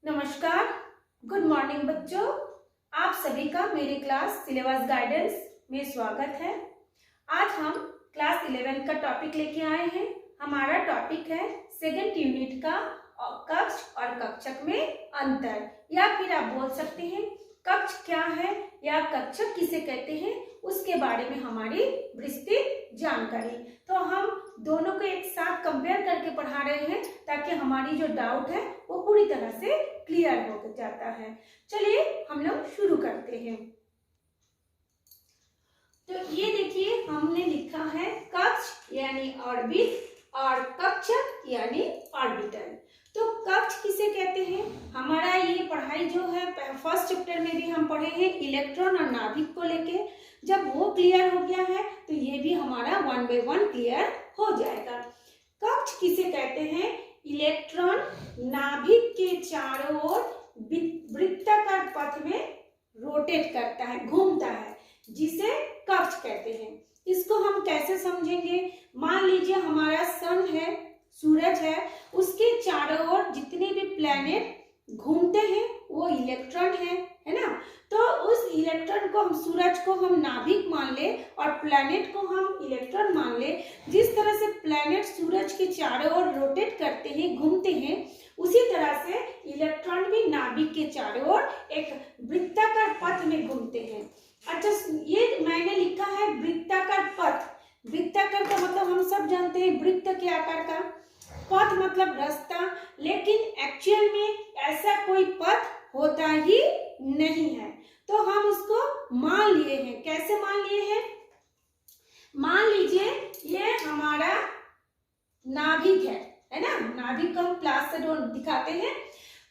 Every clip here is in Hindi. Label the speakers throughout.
Speaker 1: नमस्कार, गुड मॉर्निंग बच्चों। आप सभी का मेरे क्लास सिलेबस गाइडेंस में स्वागत है। आज हम क्लास 11 का टॉपिक लेके आए हैं। हमारा टॉपिक है सेकंड यूनिट का कक्ष और कक्षक में अंतर, या फिर आप बोल सकते हैं कक्ष क्या है या कक्षक किसे कहते हैं, उसके बारे में हमारी विस्तृत जानकारी। तो हम दोनों को एक साथ कंपेयर करके पढ़ा रहे हैं ताकि हमारी जो डाउट है वो पूरी तरह से क्लियर हो जाता है। चलिए हम लोग शुरू करते हैं। तो ये देखिए, हमने लिखा है कक्ष यानी ऑर्बिट और कक्षक यानी ऑर्बिटल। तो कक्ष किसे कहते हैं? हमारा ये पढ़ाई जो है फर्स्ट चैप्टर में भी हम पढ़े हैं इलेक्ट्रॉन और नाभिक को लेके। जब वो क्लियर हो गया है तो ये भी हमारा 1 by 1 क्लियर हो जाएगा। कक्ष किसे कहते हैं? इलेक्ट्रॉन नाभिक के चारों ओर वृत्ताकार पथ में रोटेट करता है, घूमता है, जिसे कक्ष कहते हैं। इसको हम कैसे समझेंगे? मान लीजिए हमारा सन है, सूरज है, उसके चारों ओर जितने भी प्लैनेट घूमते हैं वो इलेक्ट्रॉन है ना। तो उस इलेक्ट्रॉन को हम, सूरज को हम नाभिक मान ले और प्लैनेट को हम इलेक्ट्रॉन मान ले। जिस तरह से प्लैनेट सूरज के चारों ओर रोटेट करते हैं, घूमते हैं, उसी तरह से इलेक्ट्रॉन भी नाभिक के चारों ओर एक वृत्ताकार पथ में घूमते हैं। अच्छा, ये मैंने लिखा है वृत्ताकार पथ। वृत्ताकार का मतलब हम सब जानते हैं वृत्त के आकार का, पथ मतलब रास्ता, लेकिन एक्चुअल में ऐसा कोई पथ होता ही नहीं है। तो हम उसको मान लिए हैं। कैसे मान लिए हैं? मान लीजिए ये हमारा नाभिक है ना। नाभिक को हम प्लस से दिखाते हैं।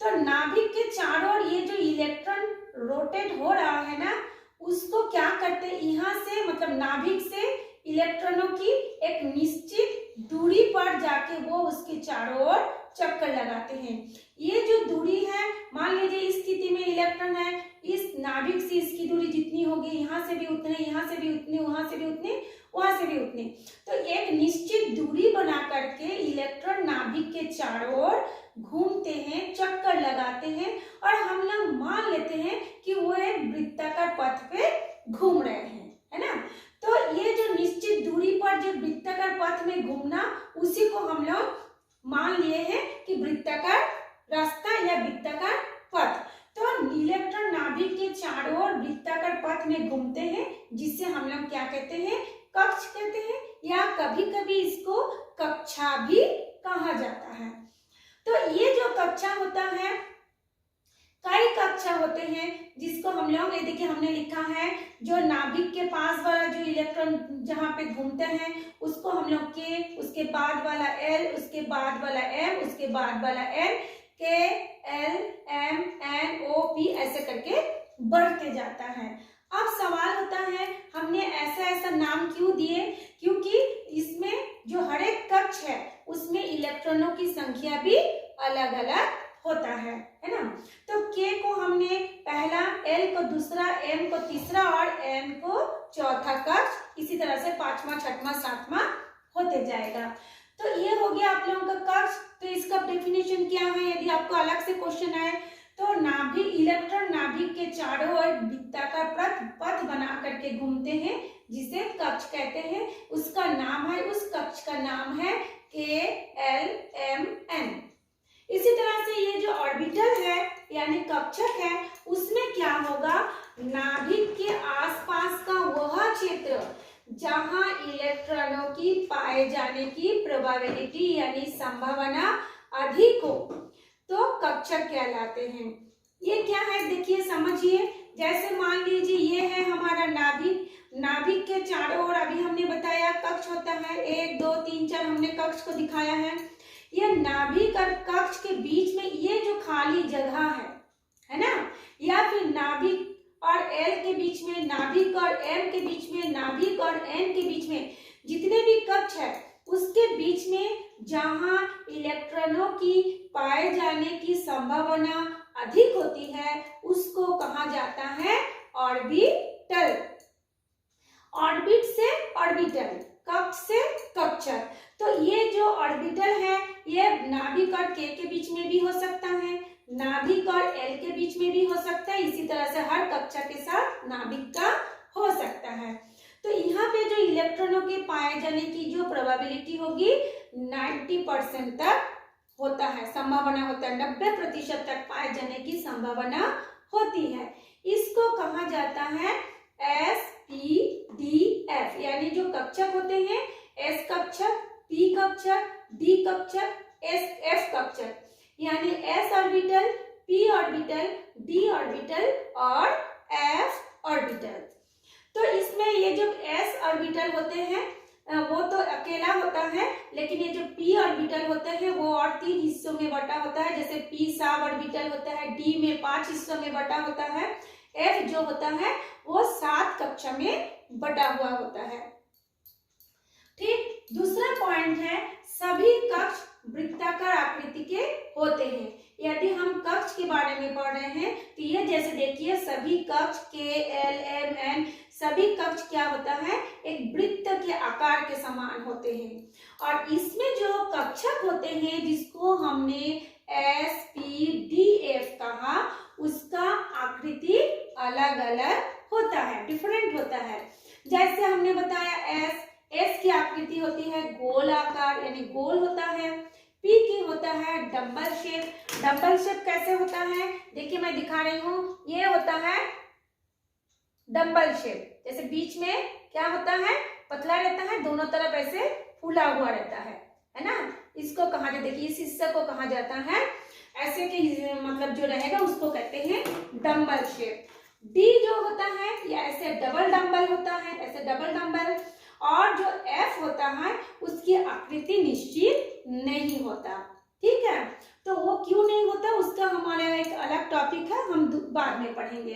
Speaker 1: तो नाभिक के चारों ओर ये जो इलेक्ट्रॉन रोटेट हो रहा है ना, उसको क्या करते हैं, यहाँ से मतलब नाभिक से इलेक्ट्रॉनों की एक निश्चित दूरी पर जाके वो उसके चारों ओर चक्कर लगाते हैं। ये जो दूरी है, मान लीजिए इस स्थिति में इलेक्ट्रॉन है, इस नाभिक से इसकी दूरी जितनी होगी, यहाँ से भी उतने, यहाँ से भी उतने, वहां से भी उतने, वहां से भी उतने। तो एक निश्चित दूरी बना करके इलेक्ट्रॉन नाभिक के चारों ओर घूमते हैं, चक्कर लगाते हैं, और हम लोग मान लेते हैं कि वो एक वृत्ताकार पथ पे घूम रहे हैं, है ना। तो ये जो निश्चित दूरी पर जो वृत्ताकार पथ में घूमना, उसी को हम लोग मान लिए हैं कि वृत्ताकार रास्ता या वृत्ताकार पथ। तो इलेक्ट्रॉन नाभिक के चारों ओर वृत्ताकार पथ में घूमते हैं, जिससे हम लोग क्या कहते हैं? कक्ष कहते हैं, या कभी कभी इसको कक्षा भी कहा जाता है। तो ये जो कक्षा होता है, कई कक्षा होते हैं जिसको हम लोग, ये देखिए हमने लिखा है जो नाभिक के पास वाला जो इलेक्ट्रॉन जहाँ पे घूमते हैं उसको हम लोग के, उसके बाद वाला एल, उसके बाद वाला एम, उसके बाद वाला N, K L M N O P ऐसे करके बढ़ते जाता है। अब सवाल होता है हमने ऐसा नाम क्यों दिए? क्योंकि इसमें जो हर एक कक्ष है उसमें इलेक्ट्रॉनों की संख्या भी अलग अलग होता है ना। तो के को हमने पहला, एल को दूसरा, एम को तीसरा और एन को चौथा कक्ष, इसी तरह से पांचवा, छठवां, सातवां होते जाएगा। तो ये हो गया आप लोगों का कक्ष। तो इसका डेफिनेशन क्या है, यदि आपको अलग से क्वेश्चन आए तो नाभिक, इलेक्ट्रॉन नाभिक के चारों ओर वृत्ताकार पथ बना करके घूमते हैं, जिसे कक्ष कहते हैं। उसका नाम है, उस कक्ष का नाम है के एल एम एन। इसी तरह से ये जो ऑर्बिटल है यानी कक्षक है, उसमें क्या होगा? नाभिक के आसपास का वह क्षेत्र जहां इलेक्ट्रॉनों की पाए जाने की प्रोबेबिलिटी यानी संभावना अधिक हो, तो कक्षक कहलाते हैं। ये क्या है देखिए, समझिए। जैसे मान लीजिए ये है हमारा नाभिक, नाभिक के चारों ओर अभी हमने बताया कक्ष होता है, 1 2 3 4 हमने कक्ष को दिखाया है। ये नाभिक और कक्ष के बीच में ये जो खाली जगह है ना, या फिर नाभिक और एल के बीच में, नाभिक और एम के बीच में, नाभिक और एन के बीच में जितने भी कक्ष है, उसके बीच में जहां इलेक्ट्रॉनों की पाए जाने की संभावना अधिक होती है, उसको कहा जाता है ऑर्बिटल। ऑर्बिट से ऑर्बिटल, कक्ष से कक्षक। तो ये जो ऑर्बिटल है ये नाभिक और के बीच में भी हो सकता है, नाभिक और एल के बीच में भी हो सकता है। इसी तरह से हर कक्षा के साथ नाभिक का हो सकता है। तो यहाँ पे जो इलेक्ट्रॉनों के पाए जाने की जो प्रोबेबिलिटी होगी 90% तक होता है, संभावना होता है, 90% तक पाए जाने की संभावना होती है। इसको कहा जाता है SPDF, यानी जो कक्षक होते हैं S कक्षक, P कक्षक, D कक्षक, F कक्षक, यानी S orbital, P orbital, D orbital और F ऑर्बिटल। तो इसमें ये जो S ऑर्बिटल होते हैं वो तो अकेला होता है, लेकिन ये जो P ऑर्बिटल होते हैं वो और 3 हिस्सों में बटा होता है। जैसे P सब ऑर्बिटल होता है, D में 5 हिस्सों में बटा होता है, F जो होता है वो 7 कक्षा में बटा हुआ होता है। ठीक, दूसरा पॉइंट है सभी कक्ष वृत्ताकार आकृति के होते हैं। यदि हम कक्ष के बारे में पढ़ रहे हैं तो ये जैसे देखिए सभी कक्ष K, L, M, N सभी कक्ष क्या होता है, एक वृत्त के आकार के समान होते हैं। और इसमें जो कक्षक होते हैं जिसको हमने SPDF कहा, उसका आकृति अलग अलग होता है, डिफरेंट होता है। जैसे हमने बताया S की आकृति होती है गोल आकार, यानी गोल होता है। P की होता है डंबल शेप। डंबल शेप कैसे होता है, देखिए मैं दिखा रही हूँ, ये होता है डंबल शेप। जैसे बीच में क्या होता है, पतला रहता है, दोनों तरफ ऐसे फूला हुआ रहता है ना। इसको कहा जाता है, देखिए इस हिस्से को कहा जाता है ऐसे के, मतलब जो रहेगा उसको कहते हैं डंबल शेप। D जो होता है ये ऐसे डबल डंबल होता है, ऐसे डबल डंबल। और जो F होता है उसकी आकृति निश्चित नहीं होता। ठीक है, तो वो क्यों नहीं होता उसका हमारा एक अलग टॉपिक है, हम बाद में पढ़ेंगे।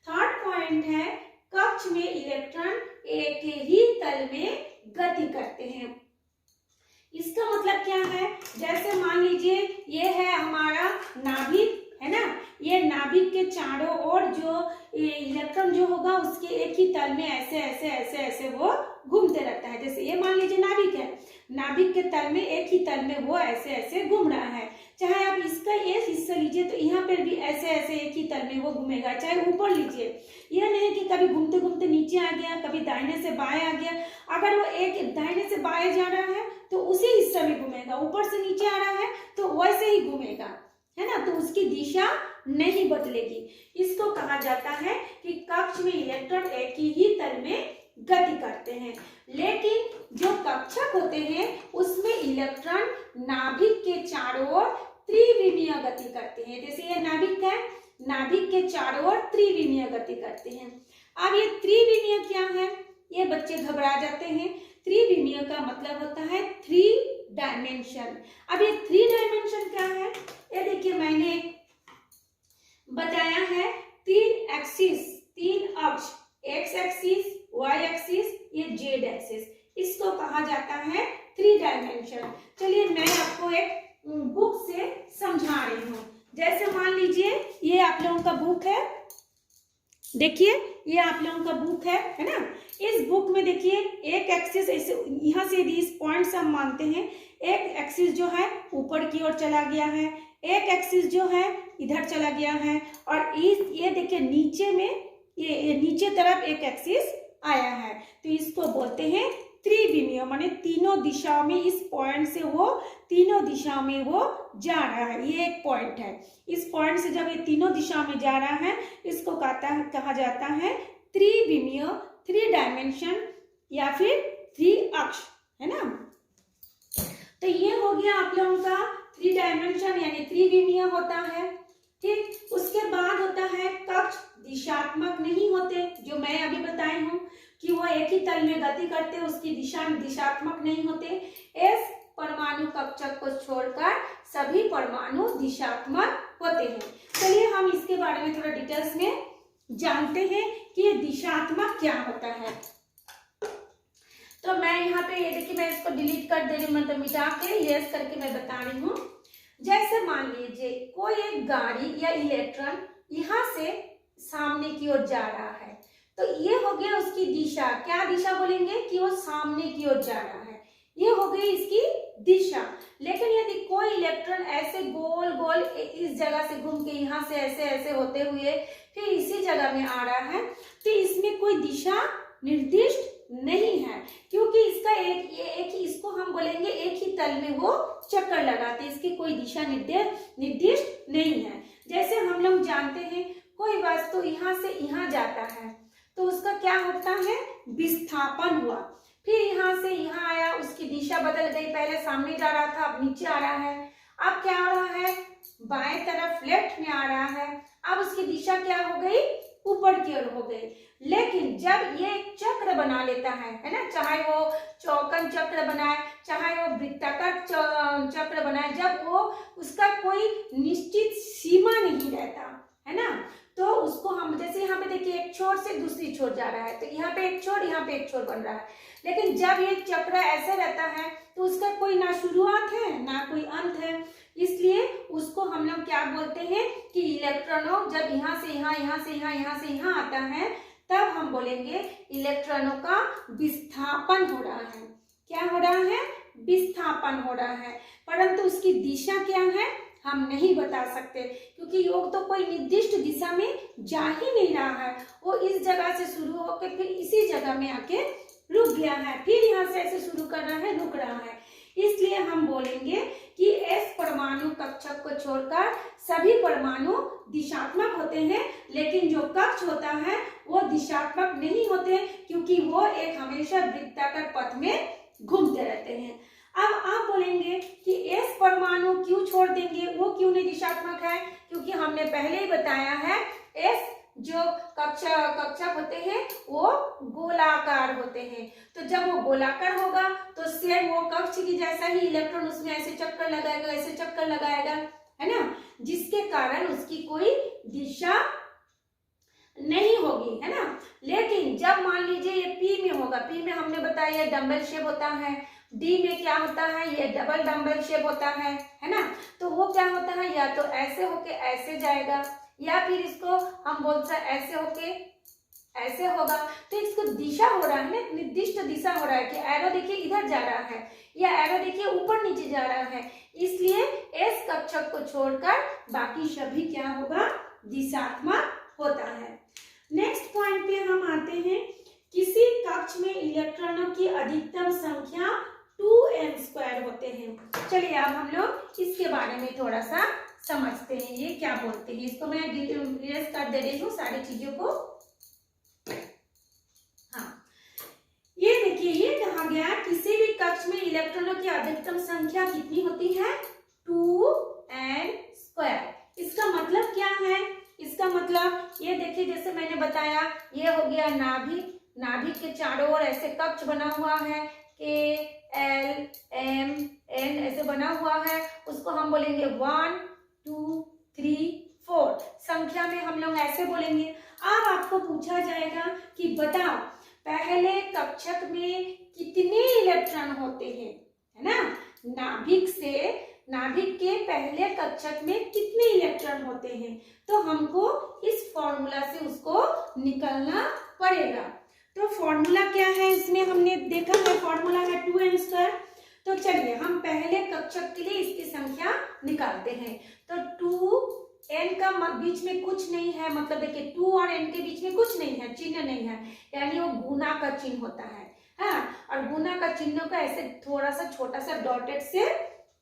Speaker 1: थर्ड पॉइंट है कक्ष में इलेक्ट्रॉन एक ही तल में गति करते हैं। इसका मतलब क्या है, जैसे मान लीजिए ये है हमारा नाभिक है ना, ये नाभिक के चारों ओर जो इलेक्ट्रॉन जो होगा उसके एक ही तल में ऐसे ऐसे ऐसे ऐसे वो घूमते रहता है। जैसे ये मान लीजिए नाभिक है, नाभिक के तल में एक ही तल में वो ऐसे ऐसे घूम रहा है। चाहे आप इसका एक हिस्सा लीजिए तो यहाँ पर भी ऐसे ऐसे एक ही तल में वो घूमेगा। चाहे ऊपर लीजिए, यह नहीं कि कभी घूमते घूमते नीचे आ गया, कभी दाहिने से बाएं आ गया। अगर वो एक दाहिने से बाएं जा रहा है तो उसी हिस्से में घूमेगा, ऊपर से नीचे आ रहा है तो वैसे ही घूमेगा, है ना, तो उसकी दिशा नहीं बदलेगी। इसको कहा जाता है कि कक्ष में इलेक्ट्रॉन एक ही तल में गति करते हैं। लेकिन जो कक्षक होते हैं उसमें इलेक्ट्रॉन नाभिक के चारों ओर त्रिविमीय गति करते हैं। जैसे ये नाभिक है, नाभिक के चारों ओर त्रिविमीय गति करते हैं। अब ये त्रिविमीय क्या है, ये बच्चे घबरा जाते हैं। त्रिविमीय का मतलब होता है 3 डायमेंशन। अब ये 3 डायमेंशन क्या है, ये देखिए मैंने बताया है 3 एक्सिस, 3 अक्ष, एक्स एक्सिस, वाई एक्सिस, ये जेड एक्सिस, इसको कहा जाता है 3 डायमेंशन। चलिए मैं आपको एक बुक से समझा रही हूँ। जैसे मान लीजिए ये आप लोगों का बुक है, देखिए ये आप लोगों का बुक है ना। इस बुक में देखिए एक एक्सिस ऐसे यहाँ से इस पॉइंट से हम मानते हैं एक एक्सिस जो है ऊपर की ओर चला गया है, एक एक्सिस जो है इधर चला गया है, और ये देखिए नीचे में ये नीचे तरफ एक एक्सिस आया है। तो इसको बोलते हैं त्रिविमीय, माने तीनों दिशाओं में, इस पॉइंट से वो तीनों दिशाओं में वो जा रहा है। ये एक पॉइंट है, इस पॉइंट से जब ये तीनों दिशाओं में जा रहा है इसको कहा जाता है त्रिविमीय, 3 डायमेंशन या फिर 3 अक्ष, है ना। तो ये हो गया आप लोगों का 3 डायमेंशन यानी त्रिविमीय होता है। ठीक, उसके बाद होता है कक्ष दिशात्मक नहीं होते, जो मैं अभी बताई हूँ कि वो एक ही तल में गति करते हैं, उसकी दिशा दिशात्मक नहीं होते। एस परमाणु कक्षक को छोड़कर सभी परमाणु दिशात्मक होते हैं। चलिए हम इसके बारे में थोड़ा डिटेल्स में जानते हैं कि ये दिशात्मक क्या होता है। तो मैं यहाँ पे ये देखिए मैं इसको डिलीट कर दे रही हूँ, मतलब मिटा के यस करके मैं बता रही हूँ। जैसे मान लीजिए कोई एक गाड़ी या इलेक्ट्रॉन यहाँ से सामने की ओर जा रहा है, तो ये हो गया उसकी दिशा। क्या दिशा बोलेंगे कि वो सामने की ओर जा रहा है। ये हो गई इसकी दिशा। लेकिन यदि कोई इलेक्ट्रॉन ऐसे गोल गोल इस जगह से घूम के यहाँ से ऐसे ऐसे होते हुए फिर इसी जगह में आ रहा है, तो इसमें कोई दिशा निर्दिष्ट नहीं है, क्योंकि इसका एक ही, इसको हम बोलेंगे एक ही तल में वो चक्कर लगाते, इसकी कोई दिशा निर्दिष्ट नहीं है। जैसे हम लोग जानते हैं कोई वस्तु यहाँ से यहाँ जाता है तो उसका क्या होता है, विस्थापन हुआ, फिर यहाँ से यहाँ आया, उसकी दिशा बदल गई, पहले सामने जा रहा था अब नीचे आ रहा है, अब क्या आ रहा है, बाएं तरफ लेफ्ट में आ रहा है, अब उसकी दिशा क्या हो गई, ऊपर की ओर हो गई। लेकिन जब ये एक चक्र बना लेता है ना, चाहे वो चौकोर चक्र बनाए चाहे वो वृत्ताकार चक्र बनाए, जब वो उसका कोई निश्चित सीमा नहीं रहता है ना, तो उसको हम जैसे यहाँ पे देखिए एक छोर से दूसरी छोर जा रहा है, तो यहाँ पे एक छोर यहाँ पे एक छोर बन रहा है। लेकिन जब ये चक्र ऐसे रहता है तो उसका कोई ना शुरुआत है ना कोई अंत है, इसलिए उसको हम लोग क्या बोलते हैं कि इलेक्ट्रॉनों जब यहाँ से यहाँ, यहाँ से यहाँ, यहाँ से यहाँ आता है, तब हम बोलेंगे इलेक्ट्रॉनों का विस्थापन हो रहा है। क्या हो रहा है, विस्थापन हो रहा है, परंतु उसकी दिशा क्या है हम नहीं बता सकते, क्योंकि योग तो कोई निर्दिष्ट दिशा में जा ही नहीं रहा है, वो इस जगह से शुरू होकर फिर इसी जगह में आके रुक गया है, फिर यहाँ से ऐसे शुरू कर रहा है, रुक रहा है। इसलिए हम बोलेंगे कि S परमाणु कक्षक को छोड़कर सभी परमाणु दिशात्मक होते हैं, लेकिन जो कक्ष होता है वो दिशात्मक नहीं होते, क्योंकि वो एक हमेशा वृत्ताकार पथ में घूमते रहते हैं। अब आप बोलेंगे कि S परमाणु क्यों छोड़ देंगे, वो क्यों नहीं दिशात्मक है, क्योंकि हमने पहले ही बताया है S जो कक्षक होते हैं वो गोलाकार होते हैं, तो जब वो गोलाकार होगा तो सेम वो कक्ष की जैसा ही इलेक्ट्रॉन उसमें ऐसे चक्कर लगाएगा, ऐसे चक्कर लगाएगा, है ना, जिसके कारण उसकी कोई दिशा नहीं होगी, है ना। लेकिन जब मान लीजिए ये P में होगा, P में हमने बताया ये डंबल शेप होता है, D में क्या होता है, ये डबल डंबल शेप होता है ना, तो वो क्या होता है, या तो ऐसे होके ऐसे जाएगा या फिर इसको हम बोलते हैं ऐसे होके ऐसे होगा, तो इसको दिशा हो रहा है ना, निर्दिष्ट दिशा हो रहा है कि एरो देखिए इधर जा रहा है या एरो देखिए ऊपर नीचे जा रहा है, इसलिए S कक्षक को छोड़कर बाकी सभी क्या होगा, दिशात्मक होता है। नेक्स्ट पॉइंट पे हम आते हैं, किसी कक्ष में इलेक्ट्रॉनों की अधिकतम संख्या 2n² होते हैं। चलिए अब हम लोग इसके बारे में थोड़ा सा समझते हैं, ये क्या बोलते हैं, इसको मैं डिटेल्स कर दे रही हूँ सारी चीजों को। हाँ, ये देखिए ये कहा गया किसी भी कक्ष में इलेक्ट्रॉनों की अधिकतम संख्या कितनी होती है, 2n²। इसका मतलब क्या है, इसका मतलब ये देखिए जैसे मैंने बताया ये हो गया नाभिक, नाभिक के चारों ओर ऐसे कक्ष बना हुआ है, K L M N ऐसे बना हुआ है, उसको हम बोलेंगे 1 2 3 4 संख्या में हम लोग ऐसे बोलेंगे। अब आपको पूछा जाएगा कि बताओ पहले कक्षक में कितने इलेक्ट्रॉन होते हैं, है ना, नाभिक के पहले कक्षक में कितने इलेक्ट्रॉन होते हैं, तो हमको इस फॉर्मूला से उसको निकालना पड़ेगा। तो फॉर्मूला क्या है, इसमें हमने देखा है फॉर्मूला है 2n²। तो चलिए हम पहले कक्षक के लिए इसकी संख्या निकालते हैं। तो 2n का बीच में कुछ नहीं है, मतलब देखिए 2 और n के बीच में कुछ नहीं है, चिन्ह नहीं है, यानी वो गुना का चिन्ह होता है। हाँ, और गुना का चिन्ह को ऐसे थोड़ा सा छोटा सा डॉटेड से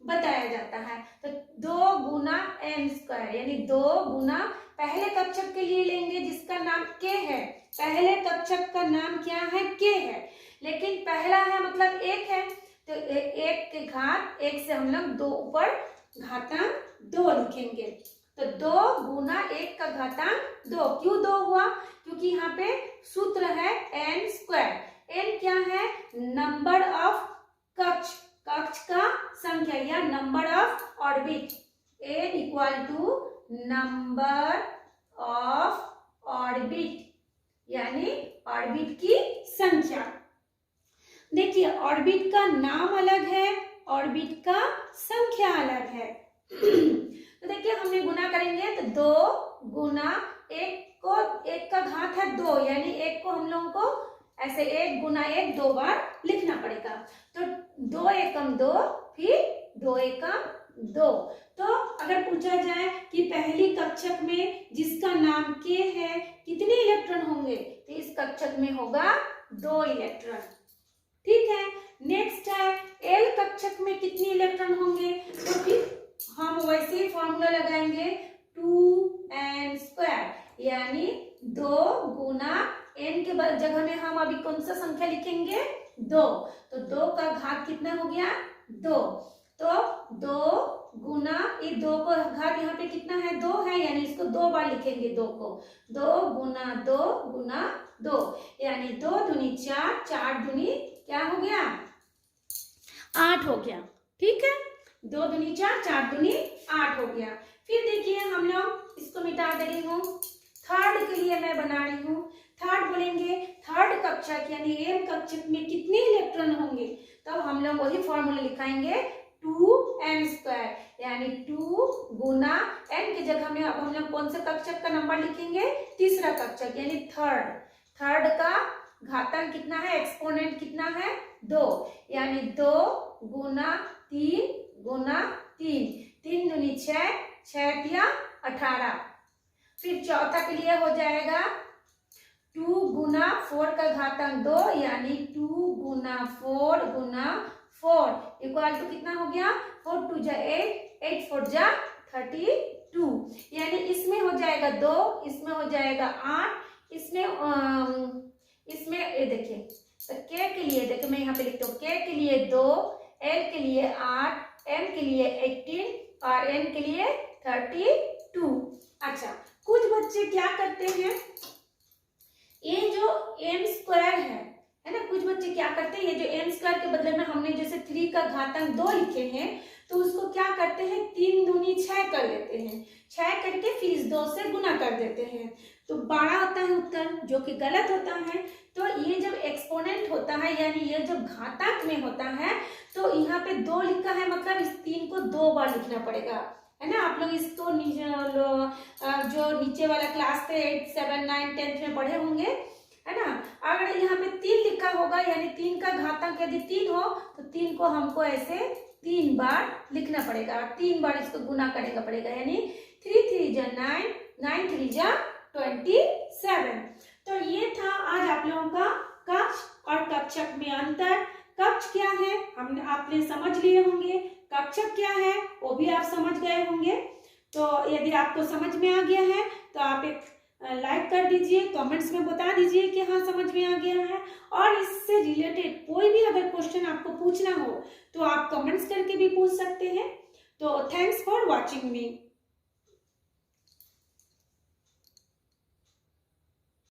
Speaker 1: बताया जाता है। तो 2 × n² यानी 2 गुना पहले कक्षक के लिए लेंगे जिसका नाम k है, पहले कक्षक का नाम क्या है, k है, लेकिन पहला है मतलब 1 है, तो 1 के घात 1 से हम लोग 2 ऊपर घातांक 2 लिखेंगे। तो 2 × 1 का घातांक 2, क्यों 2 हुआ, क्योंकि यहाँ पे सूत्र है n²। n क्या है, नंबर ऑफ कक्ष, कक्ष का संख्या या number of orbit, n = number of orbit यानी ऑर्बिट की संख्या। देखिए ऑर्बिट का नाम अलग है, ऑर्बिट का संख्या अलग है। तो देखिए हमने गुना करेंगे तो 2 × 1 को 1 का घात है 2, यानी 1 को हम लोगों को ऐसे 1 गुना 1 2 बार लिखना पड़ेगा। तो 2 एकम 2, फिर 2 एकम 2। तो अगर पूछा जाए कि पहली कक्षक में जिसका नाम K है कितने इलेक्ट्रॉन होंगे, तो इस कक्षक में होगा 2 इलेक्ट्रॉन। ठीक है, नेक्स्ट है L कक्षक में कितने इलेक्ट्रॉन होंगे, तो फिर हम वैसे ही फॉर्मूला लगाएंगे 2n², यानी 2 गुना n के जगह में हम अभी कौन सा संख्या लिखेंगे, 2। तो 2 का घात कितना हो गया, 2। तो 2 गुना ये 2 को घात यहाँ पे कितना है, 2 है, यानी इसको 2 बार लिखेंगे 2 को। 2 गुना 2 गुना 2, यानी 2 दूनी 4, 4 दूनी क्या हो गया, 8 हो गया। ठीक है, 2 दूनी 4, 4 दूनी 8 हो गया। फिर देखिए हम लोग इसको मिटा दे रही हूँ, थर्ड के लिए मैं बना रही हूँ। थर्ड बोलेंगे, थर्ड कक्षक यानी एम कक्षक में कितने इलेक्ट्रॉन होंगे, तब हम लोग वही फॉर्मूला लिखाएंगे 2n², यानी 2 गुना n की जगह में अब हम लोग कौन सा कक्षक का नंबर लिखेंगे, तीसरा कक्षक यानी थर्ड। थर्ड का घातांक कितना है, एक्सपोनेंट कितना है, 2, यानी 2 गुना 3 गुना 3, 3 दूनी 6, 6 या 18। फिर चौथा के लिए हो जाएगा 2 गुना 4 का घातांक 2, यानी 2 गुना 4 गुना 4 इक्वल टू कितना हो गया, 4 2 जा 8, 8 4 जा 32, यानी इसमें हो जाएगा 2, इसमें हो जाएगा 8, इसमें ये देखिए, तो K के लिए देखिए मैं यहाँ पे लिखता हूँ, K के लिए 2, L के लिए 8, M के लिए 18 और N के लिए 32। अच्छा, कुछ बच्चे क्या करते हैं, ये जो m² है ना, कुछ बच्चे क्या करते हैं, ये जो m² के बदले में हमने जैसे 3 का घातांक 2 लिखे हैं, तो उसको क्या करते हैं, 3 दूनी 6 कर लेते हैं, 6 करके फिर इस 2 से गुना कर देते हैं, तो 12 होता है उत्तर, जो कि गलत होता है। तो ये जब एक्सपोनेंट होता है, यानी ये जब घातांक में होता है, तो यहाँ पे 2 लिखा है, मतलब इस 3 को 2 बार लिखना पड़ेगा, है ना। आप लोग इसको जो नीचे वाला क्लास थे 8, 7, 9, 10 में पढ़े होंगे, है ना। अगर यहाँ पे 3 लिखा होगा, यानी 3 का घातांक यदि 3 हो, तो 3 को हमको ऐसे 3 बार लिखना पड़ेगा, 3 बार इसको गुना करना पड़ेगा, यानी 3 3 जा 9, 9 3 जा 27। तो ये था आज आप लोगों का कक्ष और कक्षक में अंतर। कक्ष क्या है हमने आपने समझ लिए होंगे, कक्षक क्या है वो भी आप समझ गए होंगे। तो यदि आपको समझ में आ गया है तो आप एक लाइक कर दीजिए, कमेंट्स में बता दीजिए कि हाँ समझ में आ गया है। और इससे रिलेटेड कोई भी अगर क्वेश्चन आपको पूछना हो तो आप कमेंट्स करके भी पूछ सकते हैं। तो थैंक्स फॉर वॉचिंग मी।